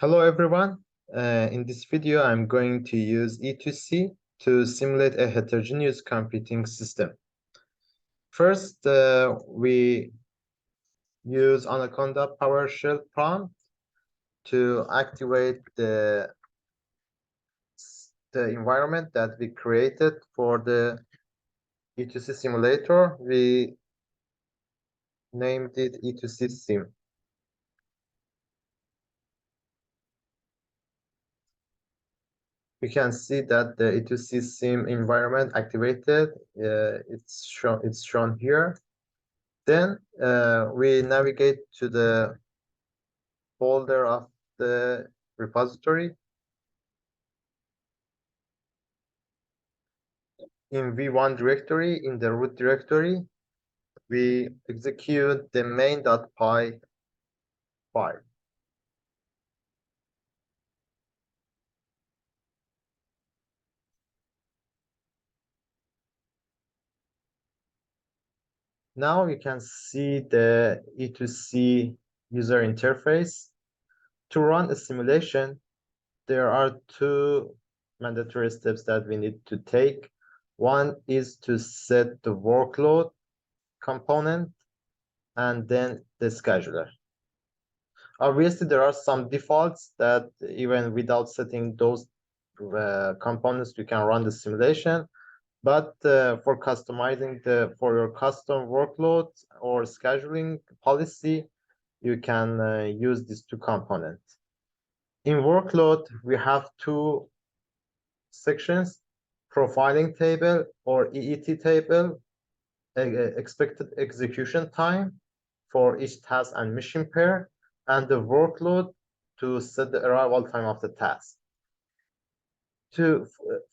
Hello everyone. In this video, I'm going to use E2C to simulate a heterogeneous computing system. First, we use Anaconda PowerShell prompt to activate the environment that we created for the E2C simulator. We named it E2C sim. You can see that the E2C sim environment activated. It's shown here. Then we navigate to the folder of the repository. In v1 directory, in the root directory, we execute the main.py file. Now you can see the E2C user interface. To run a simulation, there are two mandatory steps that we need to take. One is to set the workload component and then the scheduler. Obviously, there are some defaults that even without setting those components, you can run the simulation. But for customizing for your custom workload or scheduling policy, you can use these two components. In workload, we have two sections: profiling table or EET table, expected execution time for each task and mission pair, and the workload to set the arrival time of the task.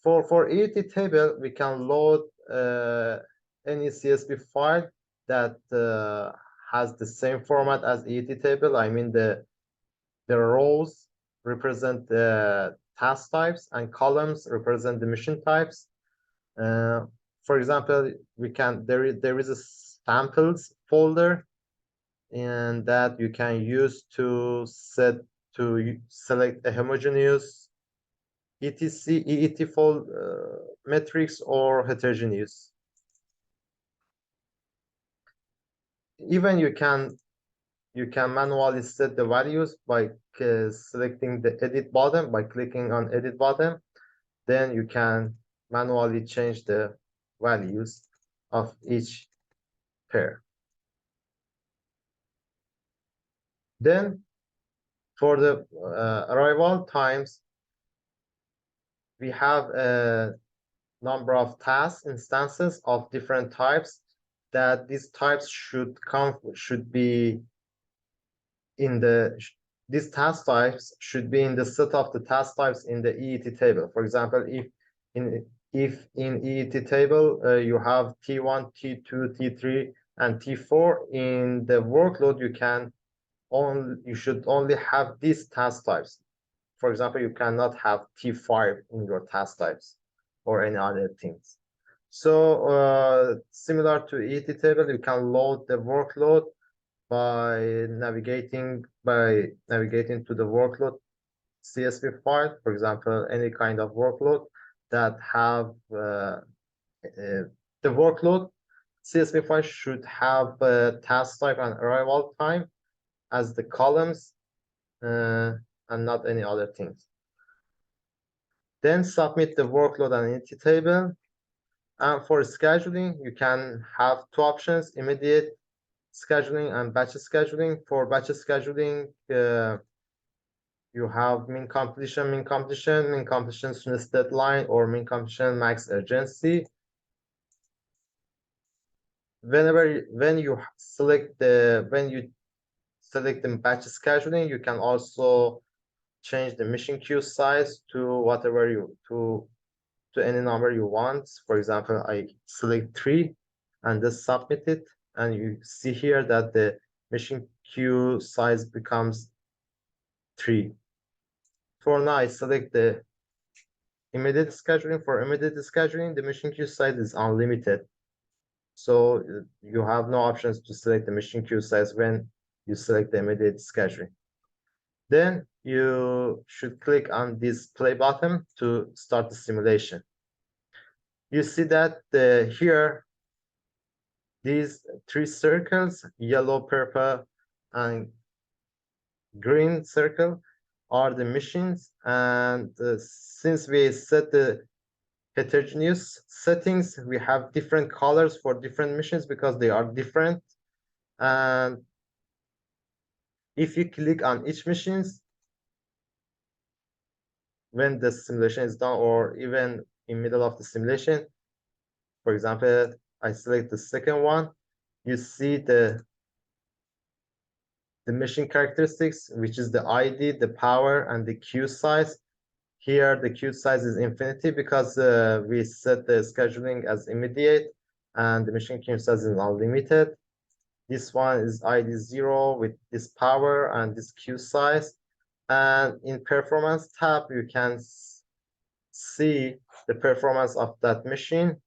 For EET table, we can load any CSV file that has the same format as EET table. I mean, the rows represent the task types and columns represent the mission types. For example, there is a samples folder and that you can use to select a homogeneous E2C, EET fold metrics or heterogeneous. Even you can manually set the values by selecting the edit button, by clicking on edit button. Then you can manually change the values of each pair. Then for the arrival times, we have a number of task instances of different types that these types these task types should be in the set of the task types in the EET table. For example, if in EET table you have T1, T2, T3, and T4, in the workload you should only have these task types. For example, you cannot have T5 in your task types or any other things. So similar to EET table, you can load the workload by navigating to the workload CSV file. For example, any kind of workload that have the workload CSV file should have task type and arrival time as the columns and not any other things. Then submit the workload and entity table. And for scheduling, you can have two options: immediate scheduling and batch scheduling. For batch scheduling, you have min completion soonest deadline, or min completion max urgency. When you select the batch scheduling, you can also change the mission queue size to to any number you want. For example, I select 3 and just submit it, and you see here that the mission queue size becomes 3. For now, I select the immediate scheduling. For immediate scheduling, the mission queue size is unlimited. So you have no options to select the mission queue size when you select the immediate scheduling. Then you should click on this play button to start the simulation. You see that here, these three circles, yellow, purple, and green circle, are the machines. And since we set the heterogeneous settings, we have different colors for different machines because they are different. And if you click on each machines, when the simulation is done, or even in middle of the simulation, for example, I select the second one, you see the machine characteristics, which is the ID, the power, and the queue size. Here, the queue size is infinity because we set the scheduling as immediate, and the machine queue size is unlimited. This one is ID 0 with this power and this queue size. And in performance tab, you can see the performance of that machine.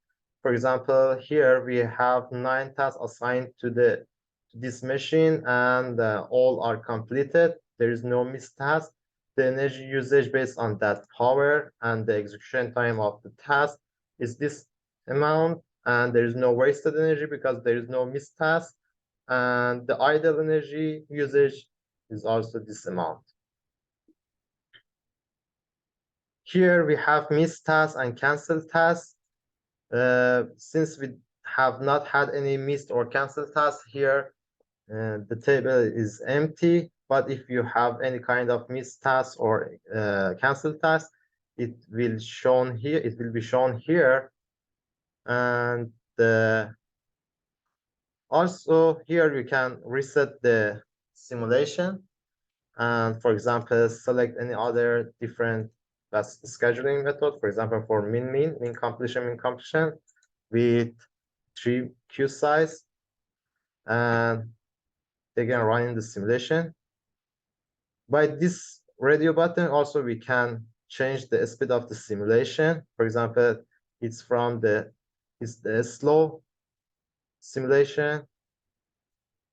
For example, here we have 9 tasks assigned to this machine, and all are completed. There is no missed task. The energy usage based on that power and the execution time of the task is this amount, and there is no wasted energy because there is no missed task. And the idle energy usage is also this amount. Here we have missed tasks and canceled tasks. Since we have not had any missed or canceled tasks here, the table is empty. But if you have any kind of missed task or canceled task, it will shown here. It will be shown here, and also here you can reset the simulation. And for example, select any other different scheduling method. For example, for min completion with 3 queue size, and again running the simulation. By this radio button, also we can change the speed of the simulation. For example, it's the slow simulation,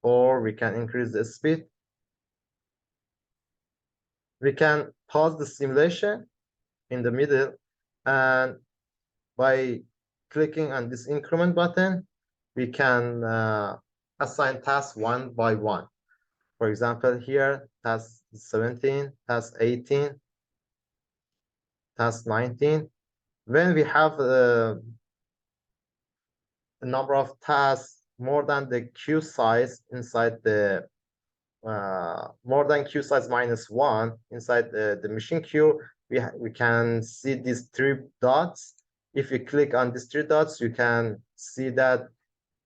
or we can increase the speed. We can pause the simulation in the middle, and by clicking on this increment button, we can assign tasks one by one. For example, here, task 17, task 18, task 19. When we have a number of tasks more than the queue size inside the more than queue size minus 1 inside the machine queue, we can see these 3 dots. If you click on these 3 dots, you can see that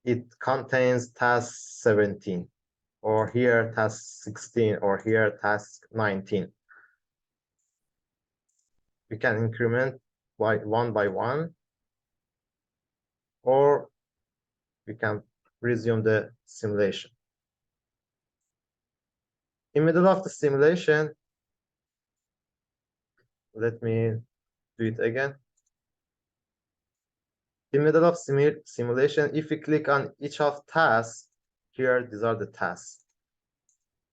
it contains task 17, or here task 16, or here task 19. We can increment by one, or we can resume the simulation. In middle of the simulation, let me do it again. In middle of simulation, if you click on each of tasks, here, these are the tasks.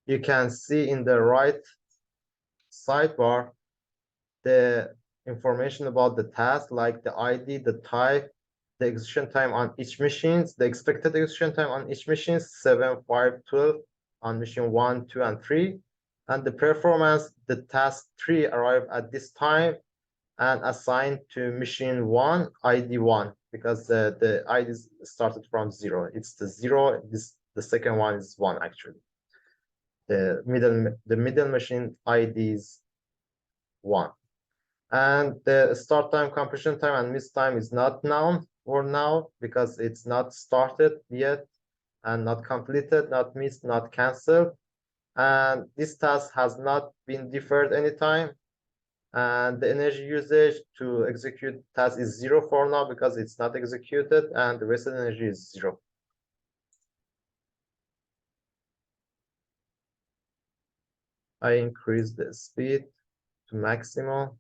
You can see in the right sidebar the information about the task, like the ID, the type, the execution time on each machine, the expected execution time on each machine, 7, 5, 12 on machine 1, 2, and 3. And the performance, the task 3 arrived at this time and assigned to machine 1, ID 1, because the ID started from 0. It's the 0. The second one is 1, actually. The middle machine ID is 1. And the start time, completion time, and miss time is not known for now because it's not started yet and not completed, not missed, not canceled. And this task has not been deferred anytime. And the energy usage to execute task is 0 for now because it's not executed, and the wasted energy is 0. I increase the speed to maximum.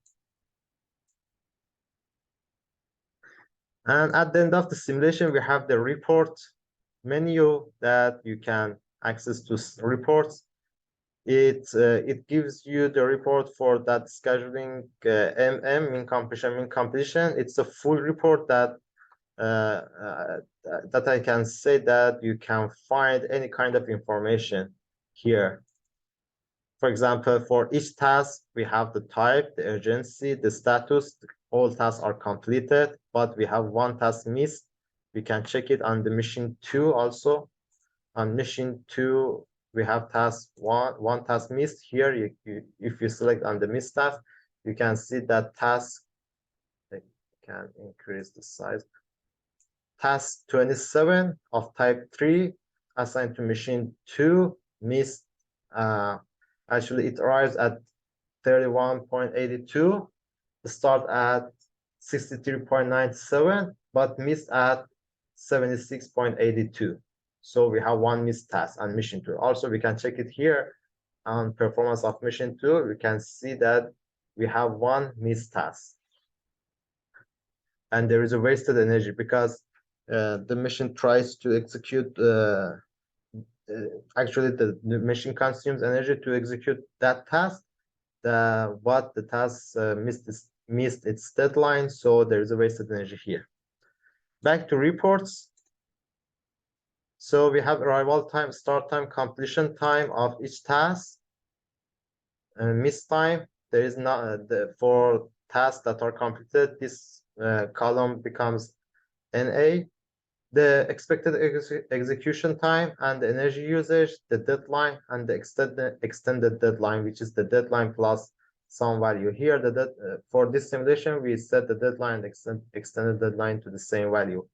And at the end of the simulation, we have the report menu that you can access to reports. it gives you the report for that scheduling mean completion. It's a full report that that I can say that you can find any kind of information here. For example, for each task, we have the type, the urgency, the status. All tasks are completed, but we have one task missed. We can check it on the mission 2 also. On mission 2, we have task one task missed. Here, if you select on the missed task, you can see that task. I can increase the size. Task 27 of type 3 assigned to mission 2 missed. Actually, it arrives at 31.82, start at 63.97, but missed at 76.82. So we have one missed task on mission 2. Also, we can check it here on performance of mission 2. We can see that we have one missed task. And there is a wasted energy because the mission tries to execute actually the machine consumes energy to execute that task. The task missed its deadline, so there is a wasted energy here. Back to reports. So we have arrival time, start time, completion time of each task. Miss time, there is not for tasks that are completed. This column becomes NA. The expected execution time and the energy usage, the deadline, and the extended deadline, which is the deadline plus some value. Here, for this simulation, we set the deadline and extended deadline to the same value.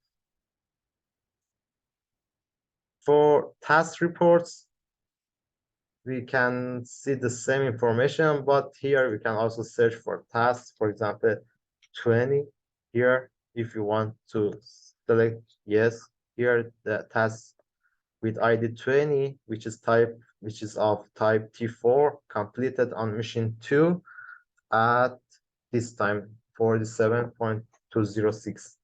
For task reports, we can see the same information, but here we can also search for tasks, for example, 20 here, if you want to select yes, here the task with ID 20, which is of type T4, completed on mission 2 at this time 47.206.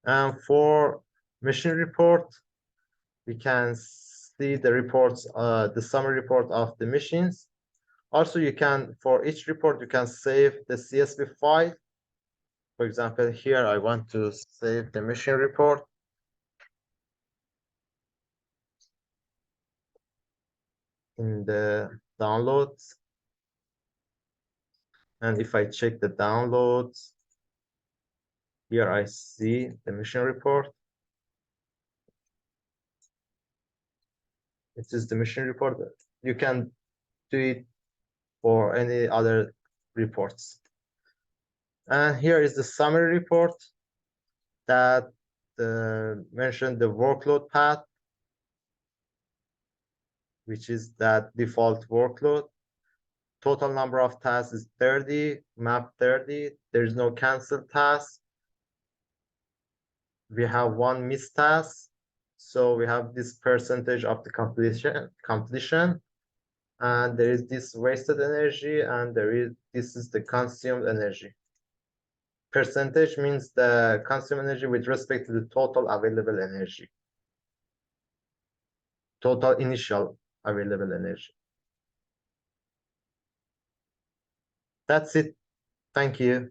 And for mission report, we can see the reports, the summary report of the missions. Also, you can, for each report, you can save the CSV file. For example, here I want to save the mission report. In the downloads. And if I check the downloads, here I see the mission report. It is the mission report. You can do it for any other reports. And here is the summary report that mentioned the workload path, which is that default workload. Total number of tasks is 30, map 30. There's no cancel task. We have one missed task. So we have this percentage of the completion. And there is this wasted energy, and this is the consumed energy. Percentage means the consumed energy with respect to the total available energy. Total initial available energy. That's it. Thank you.